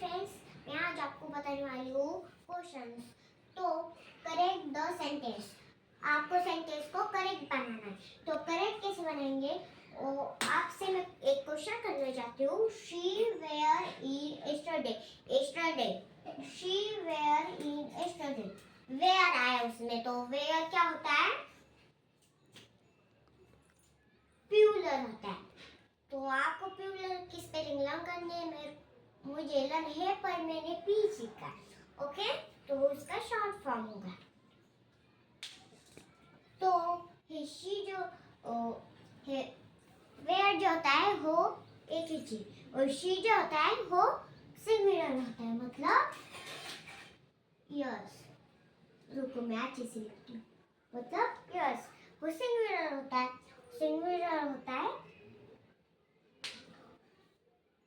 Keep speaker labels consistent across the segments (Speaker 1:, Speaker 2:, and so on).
Speaker 1: Friends, मैं आज आपको बताने वाली हूँ क्वेश्चंस। तो करेक्ट द सेंटेंस। आपको सेंटेंस को करेक्ट बनाना है। तो करेक्ट कैसे बनाएंगे? आपसे मैं एक क्वेश्चन करना चाहती हूँ। She were in yesterday. Yesterday, she were in yesterday. Were आया उसमें, तो वेयर क्या होता है? प्लूरल होता है। तो आपको प्लूरल की स्पेलिंग लर्न करनी है। मुझे लर्न है पर मैंने पी सीखा है। ओके, तो उसका शॉर्ट फॉर्म होगा। तो शी जो वेयर जो होता है वो एक ही चीज, और शी जो होता है वो सिंगुलर होता है, मतलब यस। रुको मैं अच्छे से लिखती हूँ। मतलब यस, वो सिंगुलर होता है। सिंगुलर होता है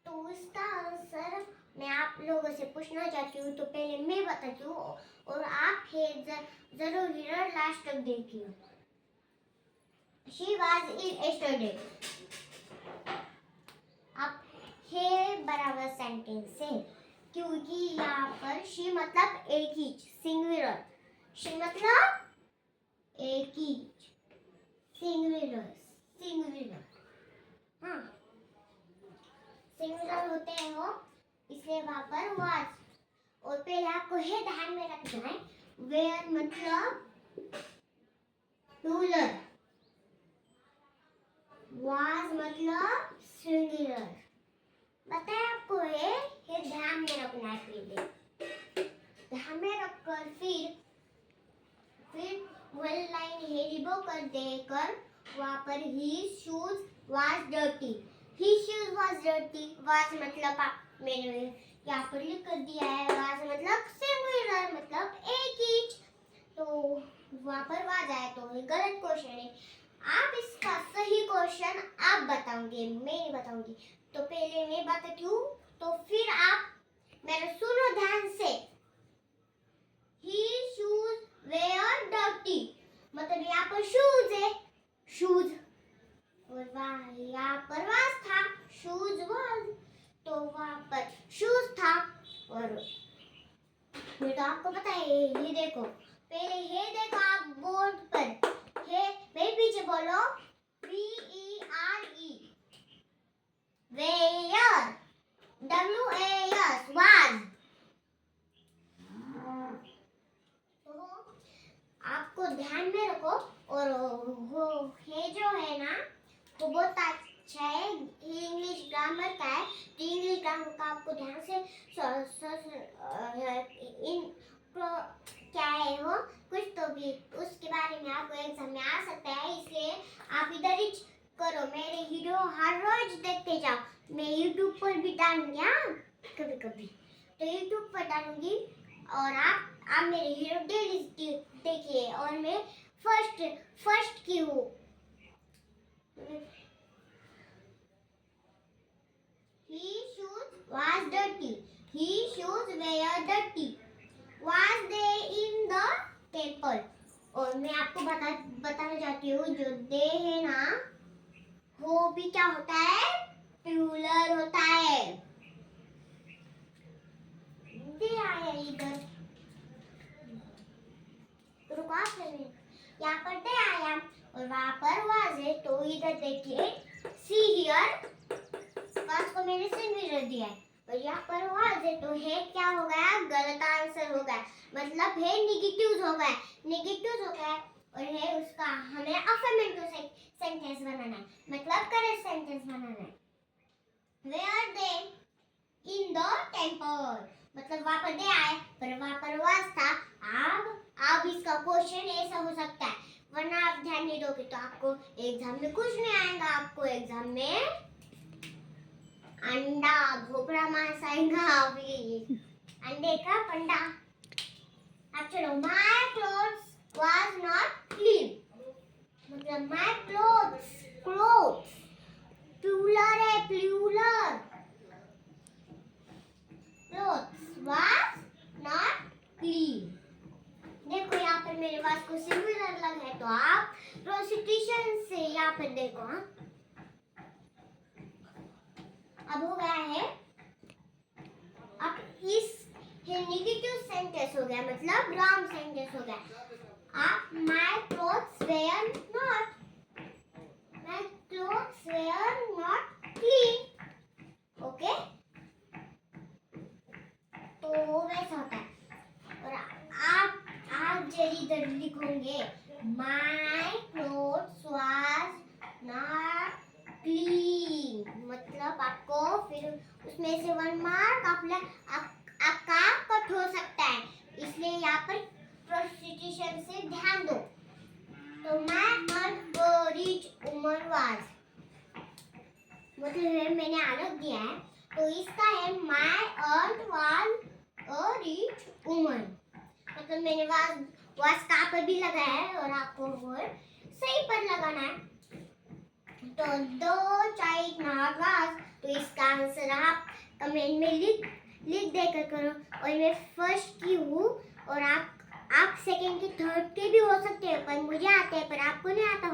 Speaker 1: तो उसका आंसर मैं आप लोगों से पूछना चाहती हूँ। तो पहले मैं बताती हूँ और आप जरूर वीडियो लास्ट तक देखिए। She was in yesterday। अब हे बराबर सेंटेंस है, क्योंकि यहाँ पर she मतलब एक ही, सिंगुलर। she मतलब एक ही, सिंगुलर। सिंगुलर, हाँ, सिंगुलर होते हैं वो, इसलिए वहां पर was। और पहले आपको ये ध्यान में रखना है, वेयर मतलब प्लूरल, was मतलब सिंगुलर। बताया आपको ये ध्यान में रखना है। पहले ध्यान में रखकर फिर वन लाइन है रिबो कर देकर वहां पर ही शूज was dirty। ही शूज was dirty। was मतलब मैंने यहाँ पर लिख कर दिया है। was मतलब सिंगुलर, मतलब एक ही। तो वहां पर was आया तो गलत क्वेश्चन है। आप इसका सही क्वेश्चन आप बताओगे, मैं नहीं बताऊंगी। तो पहले मैं बताती हूँ, तो फिर आप मेरे सुनो ध्यान से। ही शूज वेयर डर्टी, मतलब यहाँ पर शूज है, शूज, और यहाँ पर वाज था, शूज वाज, तो वहां पर शूज था। और ये तो आपको पता है, ये देखो, पहले ये देखो आप बोर्ड पर, ये मेरे पीछे बोलो, VERE, वेयर, WAS, वाज। तो आपको ध्यान में रखो। और वो ये जो है ना, वो बहुत अच्छा है, इंग्लिश ग्रामर का है। तो इंग्लिश ग्रामर का आपको ध्यान से क्या है वो, कुछ तो भी उसके बारे में आपको एग्जाम में आ सकता है, इसलिए आप इधर ही करो। मेरे वीडियो हर रोज देखते जाओ। मैं YouTube पर भी डालूंगी, हाँ, कभी कभी तो YouTube पर डालूंगी, और आप मेरे वीडियो डेली देखिए। और मैं फर्स्ट की हूँ। His shoes was dirty. His shoes were dirty. Was they in the temple? और मैं आपको बताना चाहती हूँ, जो दे है ना, वो भी क्या होता है? प्लूरल होता है। दे आया इधर, रुको आप, यहाँ पर दे आया और वहां पर was है। तो इधर देखिए, see here, was को मैंने सिंगुलर दिया है, और यहाँ पर was है, तो है क्या हो गया? गलत आंसर हो गया, मतलब है नेगेटिव हो गया। नेगेटिव हो गया, और है उसका हमें अफर्मेटिव सेंटेंस बनाना है, मतलब करेक्ट सेंटेंस बनाना है। Were they in the temple, मतलब वहां पर दे आए पर वहां पर was था। अब इसका क्वेश्चन ऐसा हो सकता है, वरना आप ध्यान नहीं दोगे तो आपको एग्जाम में कुछ नहीं आएगा। आपको एग्जाम में अंडा भोपड़ा मांस आएगा, अभी अंडे का पंडा। अब चलो, my clothes was not clean, मतलब माय क्लोथ्स, क्लोथ्स प्लूरल है, plural, clothes was not clean. देखो यहाँ पर मेरे पास को सिंगुलर लग है, तो आप प्रोसिक्यूशन से यहाँ पर देखो, हाँ, अब हो गया है। अब इस नेगेटिव सेंटेंस हो गया, मतलब रॉन्ग सेंटेंस हो गया। आप my clothes were not, my clothes were not clean. Okay, तो वैसा होता है। और आप जब इधर लिखोगे my clothes was not clean, मतलब आपको फिर उसमें से 1 मार्क आपका कट हो सकता है, इसलिए यहाँ पर प्रोसिक्यूशन से ध्यान दो। तो माय रिच वुमन वाज, मतलब मैंने अलग दिया है, तो इसका है my aunt was a rich woman, मतलब मैंने वाज का पर भी लगाया है और आपको वर्ड सही पर लगाना है। तो दो चाइल्ड नॉट वाज, तो इसका आंसर आप कमेंट में लिख देकर करो। और मैं फर्स्ट की हूँ और आप सेकंड की थर्ड के भी हो सकते हैं, पर मुझे आते हैं पर आपको नहीं आता